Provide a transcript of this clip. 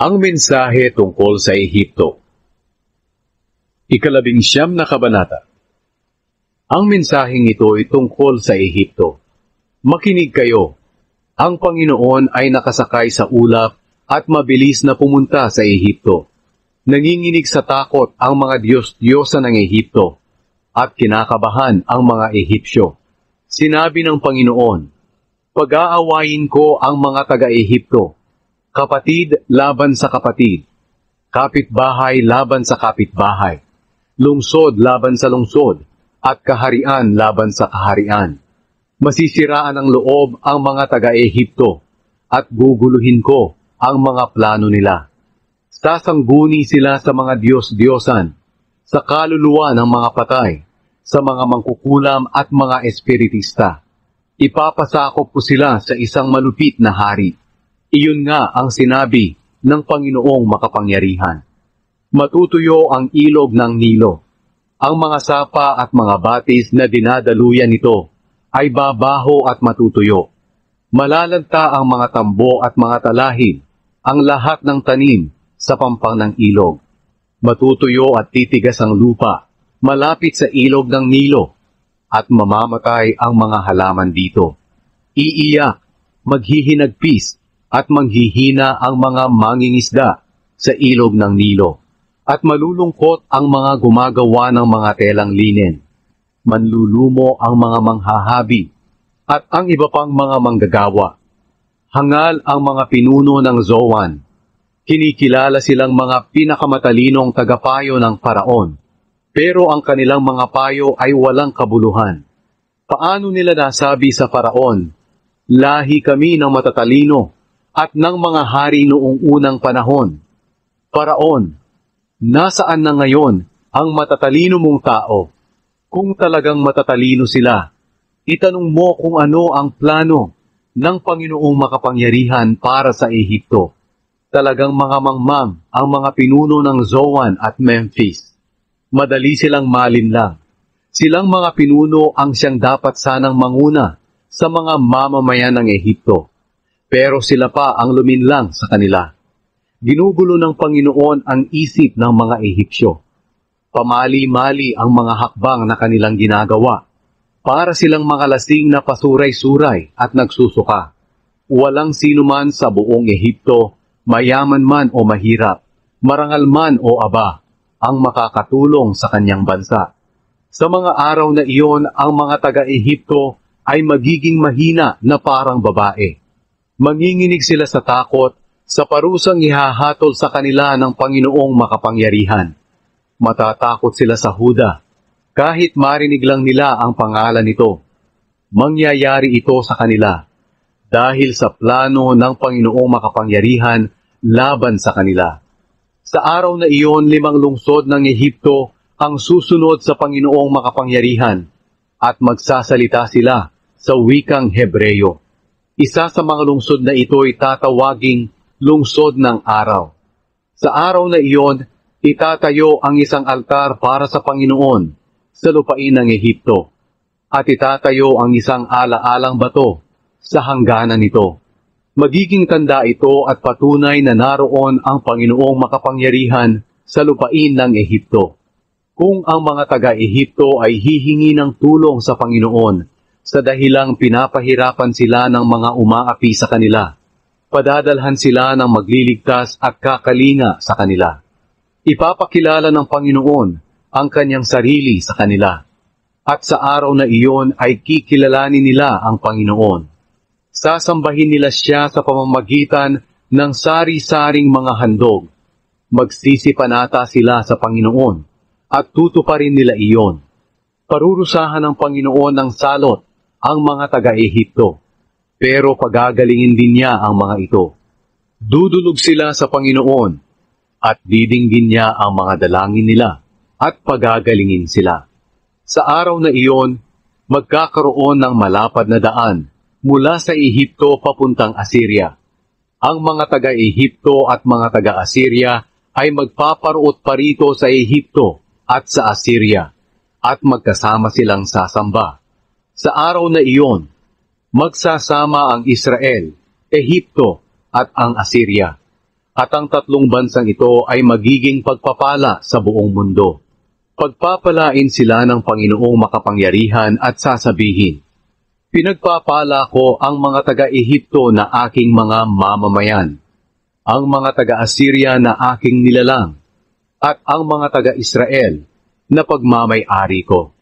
Ang mensahe tungkol sa Ehipto. 11 na kabanata. Ang mensaheng ito ay tungkol sa Ehipto. Makinig kayo. Ang Panginoon ay nakasakay sa ulap at mabilis na pumunta sa Ehipto. Nanginginig sa takot ang mga Diyos-Diyosa ng Ehipto at kinakabahan ang mga Ehipsyo. Sinabi ng Panginoon, "Pag-aawayin ko ang mga taga-Ehipto. Kapatid laban sa kapatid, kapitbahay laban sa kapitbahay, lungsod laban sa lungsod, at kaharian laban sa kaharian. Masisiraan ng loob ang mga taga-Ehipto, at guguluhin ko ang mga plano nila. Sasangguni sila sa mga Diyos-Diyosan, sa kaluluwa ng mga patay, sa mga mangkukulam at mga espiritista. Ipapasakop ko sila sa isang malupit na hari." Iyon nga ang sinabi ng Panginoong makapangyarihan. Matutuyo ang ilog ng Nilo. Ang mga sapa at mga batis na dinadaluyan nito ay babaho at matutuyo. Malalanta ang mga tambo at mga talahib, ang lahat ng tanim sa pampang ng ilog. Matutuyo at titigas ang lupa, malapit sa ilog ng Nilo, at mamamatay ang mga halaman dito. Iiyak, maghihinagpis, at manghihina ang mga mangingisda sa ilog ng Nilo, at malulungkot ang mga gumagawa ng mga telang linen. Manlulumo ang mga manghahabi, at ang iba pang mga manggagawa. Hangal ang mga pinuno ng Zoan. Kinikilala silang mga pinakamatalinong tagapayo ng Paraon, pero ang kanilang mga payo ay walang kabuluhan. Paano nila nasabi sa Paraon, "Lahi kami ng matatalino at ng mga hari noong unang panahon"? Paraon, nasaan na ngayon ang matatalino mong tao? Kung talagang matatalino sila, itanong mo kung ano ang plano ng Panginoong makapangyarihan para sa Ehipto. Talagang mga mangmang ang mga pinuno ng Zoan at Memphis. Madali silang malinlang. Silang mga pinuno ang siyang dapat sanang manguna sa mga mamamayan ng Ehipto. Pero sila pa ang luminlang sa kanila. Ginugulo ng Panginoon ang isip ng mga Ehipsyo. Pamali-mali ang mga hakbang na kanilang ginagawa. Para silang mga lasing na pasuray-suray at nagsusuka. Walang sino man sa buong Ehipto, mayaman man o mahirap, marangal man o aba, ang makakatulong sa kanyang bansa. Sa mga araw na iyon, ang mga taga-Ehipto ay magiging mahina na parang babae. Manginginig sila sa takot sa parusang ihahatol sa kanila ng Panginoong makapangyarihan. Matatakot sila sa Huda, kahit marinig lang nila ang pangalan nito. Mangyayari ito sa kanila, dahil sa plano ng Panginoong makapangyarihan laban sa kanila. Sa araw na iyon, 5 lungsod ng Ehipto ang susunod sa Panginoong makapangyarihan, at magsasalita sila sa wikang Hebreyo. Isa sa mga lungsod na ito ay tatawaging lungsod ng araw. Sa araw na iyon, itatayo ang isang altar para sa Panginoon sa lupain ng Ehipto, at itatayo ang isang ala-alang bato sa hangganan nito. Magiging tanda ito at patunay na naroon ang Panginoong makapangyarihan sa lupain ng Ehipto. Kung ang mga taga-Ehipto ay hihingi ng tulong sa Panginoon, sa dahilang pinapahirapan sila ng mga umaapi sa kanila, padadalhan sila ng magliligtas at kakalinga sa kanila. Ipapakilala ng Panginoon ang kanyang sarili sa kanila, at sa araw na iyon ay kikilalanin nila ang Panginoon. Sasambahin nila siya sa pamamagitan ng sari-saring mga handog. Magsisipanata sila sa Panginoon, at tutuparin nila iyon. Parurusahan ng Panginoon ng salot ang mga taga-Ehipto, pero pagagalingin din niya ang mga ito. Dudulog sila sa Panginoon, at didinggin niya ang mga dalangin nila, at pagagalingin sila. Sa araw na iyon, magkakaroon ng malapad na daan mula sa Ehipto papuntang Assyria. Ang mga taga-Ehipto at mga taga-Assyria ay magpaparuot parito sa Ehipto at sa Assyria, at magkasama silang sasamba. Sa araw na iyon, magsasama ang Israel, Ehipto at ang Assyria, At ang tatlong bansang ito ay magiging pagpapala sa buong mundo. Pagpapalain sila ng Panginoong makapangyarihan at sasabihin, pinagpapala ko ang mga taga-Ehipto na aking mga mamamayan, ang mga taga-Assyria na aking nilalang, at ang mga taga-Israel na pagmamay-ari ko.